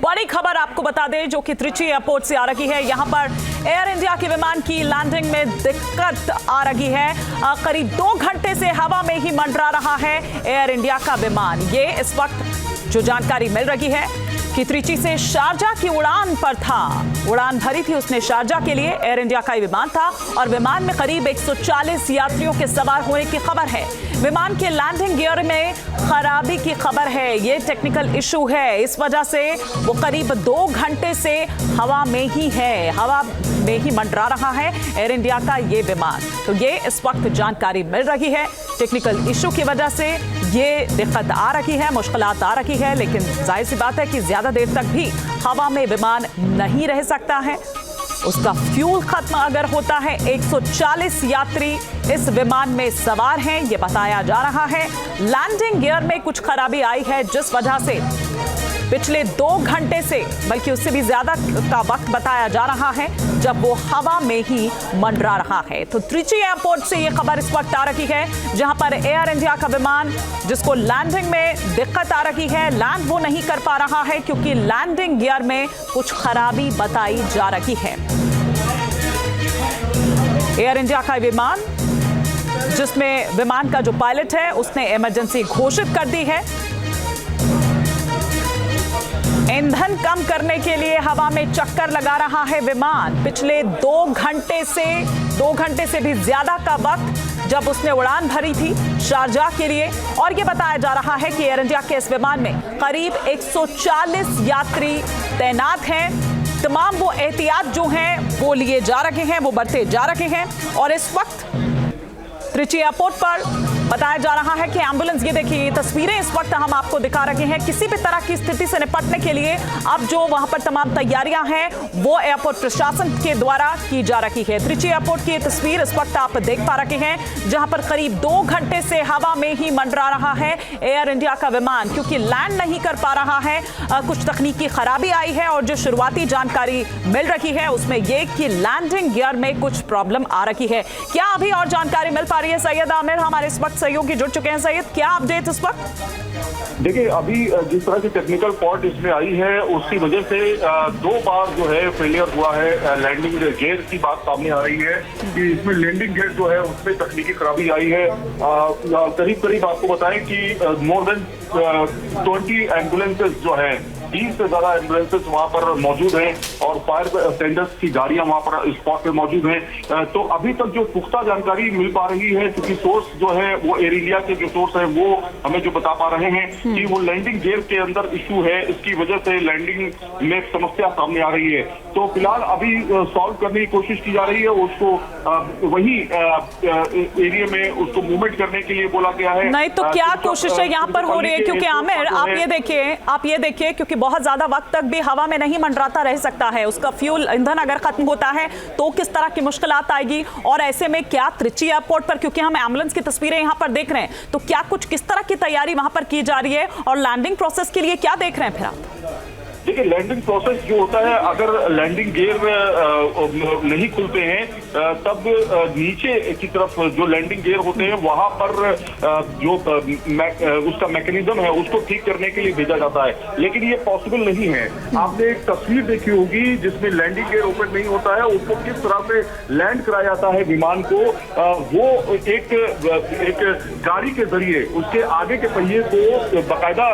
बड़ी खबर आपको बता दें जो कि त्रिची एयरपोर्ट से आ रही है। यहां पर एयर इंडिया के विमान की लैंडिंग में दिक्कत आ रही है। करीब 2 घंटे से हवा में ही मंडरा रहा है एयर इंडिया का विमान। ये इस वक्त जो जानकारी मिल रही है कि त्रिची से शारजाह की उड़ान पर था, उड़ान भरी थी उसने शारजाह के लिए। एयर इंडिया का विमान था और विमान में करीब 140 यात्रियों के सवार होने की खबर है। विमान के लैंडिंग गियर में खराबी की खबर है, ये टेक्निकल इशू है। इस वजह से वो करीब 2 घंटे से हवा में ही है, हवा में ही मंडरा रहा है एयर इंडिया का ये विमान। तो ये इस वक्त जानकारी मिल रही है, टेक्निकल इशू की वजह से ये दिक्कत आ रही है, मुश्किलात आ रही है। लेकिन जाहिर सी बात है कि ज्यादा देर तक भी हवा में विमान नहीं रह सकता है। उसका फ्यूल खत्म अगर होता है, 140 यात्री इस विमान में सवार हैं, ये बताया जा रहा है। लैंडिंग गियर में कुछ खराबी आई है जिस वजह से पिछले 2 घंटे से, बल्कि उससे भी ज्यादा का वक्त बताया जा रहा है जब वो हवा में ही मंडरा रहा है। तो त्रिची एयरपोर्ट से ये खबर इस वक्त आ रही है जहां पर एयर इंडिया का विमान जिसको लैंडिंग में दिक्कत आ रही है, लैंड वो नहीं कर पा रहा है क्योंकि लैंडिंग गियर में कुछ खराबी बताई जा रही है। एयर इंडिया का विमान जिसमें विमान का जो पायलट है उसने इमरजेंसी घोषित कर दी है। ईंधन कम करने के लिए हवा में चक्कर लगा रहा है विमान। पिछले 2 घंटे से भी ज्यादा का वक्त जब उसने उड़ान भरी थी शारजाह के लिए। और ये बताया जा रहा है कि एयर इंडिया के इस विमान में करीब 140 यात्री तैनात हैं। तमाम वो एहतियात जो हैं वो लिए जा रहे हैं, वो बरते जा रहे हैं। और इस वक्त त्रिची एयरपोर्ट पर बताया जा रहा है कि एम्बुलेंस, ये देखिए तस्वीरें इस वक्त हम आपको दिखा रहे हैं। किसी भी तरह की स्थिति से निपटने के लिए अब जो वहां पर तमाम तैयारियां हैं वो एयरपोर्ट प्रशासन के द्वारा की जा रही है। त्रिची एयरपोर्ट की ये तस्वीर इस वक्त आप देख पा रहे हैं जहां पर करीब 2 घंटे से हवा में ही मंडरा रहा है एयर इंडिया का विमान क्योंकि लैंड नहीं कर पा रहा है। कुछ तकनीकी खराबी आई है और जो शुरुआती जानकारी मिल रही है उसमें यह कि लैंडिंग गियर में कुछ प्रॉब्लम आ रही है। क्या अभी और जानकारी मिल पा रही है? सैयद आमिर हमारे इस वक्त सहयोगी जुड़ चुके हैं। सैयद, क्या अपडेट इस वक्त? देखिए, अभी जिस तरह की टेक्निकल फॉल्ट इसमें आई है उसकी वजह से 2 बार जो है फेलियर हुआ है। लैंडिंग गियर की बात सामने आ रही है कि इसमें लैंडिंग गियर जो है उसमें तकनीकी खराबी आई है। करीब आपको बताएं कि मोर देन 20 एम्बुलेंसेज जो है, 20 से ज्यादा एम्बुलेंसेज वहां पर मौजूद हैं और फायर टेंडर्स की गाड़ियां वहां पर स्पॉट पे मौजूद हैं। तो अभी तक जो पुख्ता जानकारी मिल पा रही है क्योंकि सोर्स जो है वो एयर इंडिया के जो सोर्स है वो हमें जो बता पा रहे हैं कि वो लैंडिंग गियर के अंदर इशू है, इसकी वजह से लैंडिंग में समस्या सामने आ रही है। तो फिलहाल अभी सॉल्व करने की कोशिश की जा रही है, उसको वही एरिया में उसको मूवमेंट करने के लिए बोला गया है। नहीं तो क्या कोशिश है यहाँ पर हो रही है? क्योंकि आमिर आप ये देखिए क्योंकि बहुत ज्यादा वक्त तक भी हवा में नहीं मंडराता रह सकता है। उसका फ्यूल ईंधन अगर खत्म होता है तो किस तरह की मुश्किलात आएगी। और ऐसे में क्या त्रिची एयरपोर्ट पर, क्योंकि हम एम्बुलेंस की तस्वीरें यहां पर देख रहे हैं, तो क्या किस तरह की तैयारी वहां पर की जा रही है और लैंडिंग प्रोसेस के लिए क्या देख रहे हैं फिर आप? देखिए, लैंडिंग प्रोसेस जो होता है, अगर लैंडिंग गियर नहीं खुलते हैं तब नीचे की तरफ जो लैंडिंग गियर होते हैं वहां पर जो उसका मैकेनिज्म है उसको ठीक करने के लिए भेजा जाता है, लेकिन ये पॉसिबल नहीं है। आपने एक तस्वीर देखी होगी जिसमें लैंडिंग गियर ओपन नहीं होता है, उसको किस तरह से लैंड कराया जाता है विमान को। वो एक गाड़ी के जरिए उसके आगे के पहिए को बाकायदा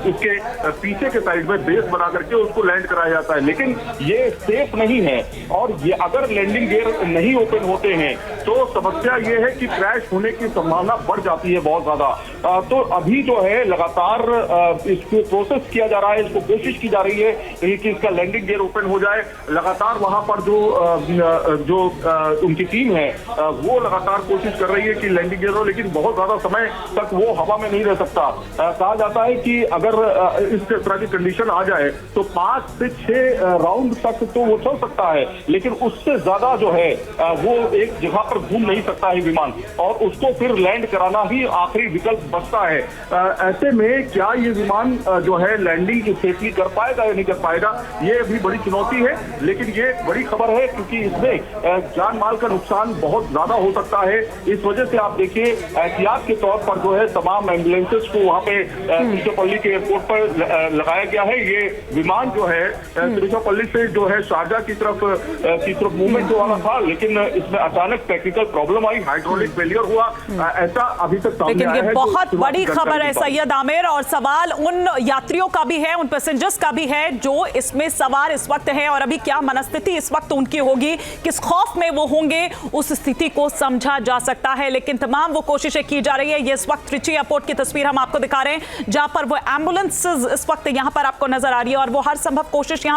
उसके पीछे के साइड में बेस बना करके उसको लैंड कराया जाता है, लेकिन ये सेफ नहीं है। और ये अगर लैंडिंग गियर नहीं ओपन होते हैं तो समस्या ये है कि क्रैश होने की संभावना बढ़ जाती है बहुत ज्यादा। तो अभी जो है लगातार इसको प्रोसेस किया जा रहा है, इसको कोशिश की जा रही है कि इसका लैंडिंग गियर ओपन हो जाए। लगातार वहां पर जो उनकी टीम है वो लगातार कोशिश कर रही है कि लैंडिंग गियर हो, लेकिन बहुत ज्यादा समय तक वो हवा में नहीं रह सकता। कहा जाता है कि अगर इस तरह की कंडीशन आ जाए तो 5 से 6 राउंड तक तो वो चल सकता है, लेकिन उससे ज्यादा जो है वो एक जगह पर घूम नहीं सकता है विमान, और उसको फिर लैंड कराना ही आखिरी विकल्प बचता है। ऐसे में क्या ये विमान जो है लैंडिंग सेफली कर पाएगा या नहीं कर पाएगा, ये भी बड़ी चुनौती है। लेकिन ये बड़ी खबर है क्योंकि इसमें जान माल का नुकसान बहुत ज्यादा हो सकता है। इस वजह से आप देखिए एहतियात के तौर पर जो है तमाम एम्बुलेंसेज को वहां पे तिरुचिरापल्ली के एयरपोर्ट पर लगाया गया है। ये विमान जो है तिरुचिरापल्ली से जो है शारजा की तरफ मूवमेंट वाला था, लेकिन इसमें अचानक टेक्निकल प्रॉब्लम आई, हाइड्रोलिक फेलियर हुआ, ऐसा अभी तक सामने लेकिन आया ये है। बहुत बड़ी खबर है सैयद आमिर, और सवाल उन यात्रियों का भी है, उन पैसेंजर्स का भी है जो इसमें सवार इस वक्त है, और अभी क्या मनस्थिति इस वक्त उनकी होगी, किस खौफ में वो होंगे, उस स्थिति को समझा जा सकता है। लेकिन तमाम वो कोशिशें की जा रही है। ये इस वक्त त्रिची एयरपोर्ट की तस्वीर हम आपको दिखा रहे हैं, जहां पर वो एम्बुलेंस इस वक्त यहां पर आपको नजर आ रही है, और वो हर संभव कोशिश यहां